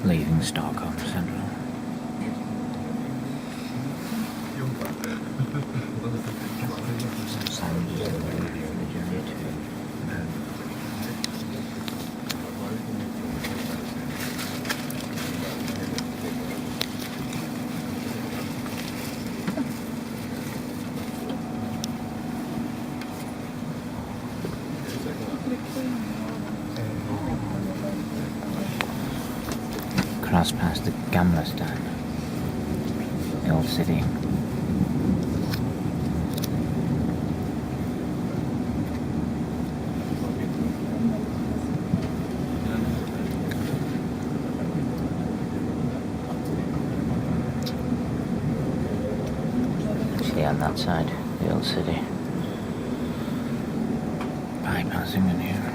leaving Stockholm Central. Cross past the Gamla Stan, the old city. See on that side, the old city. Bypassing in here.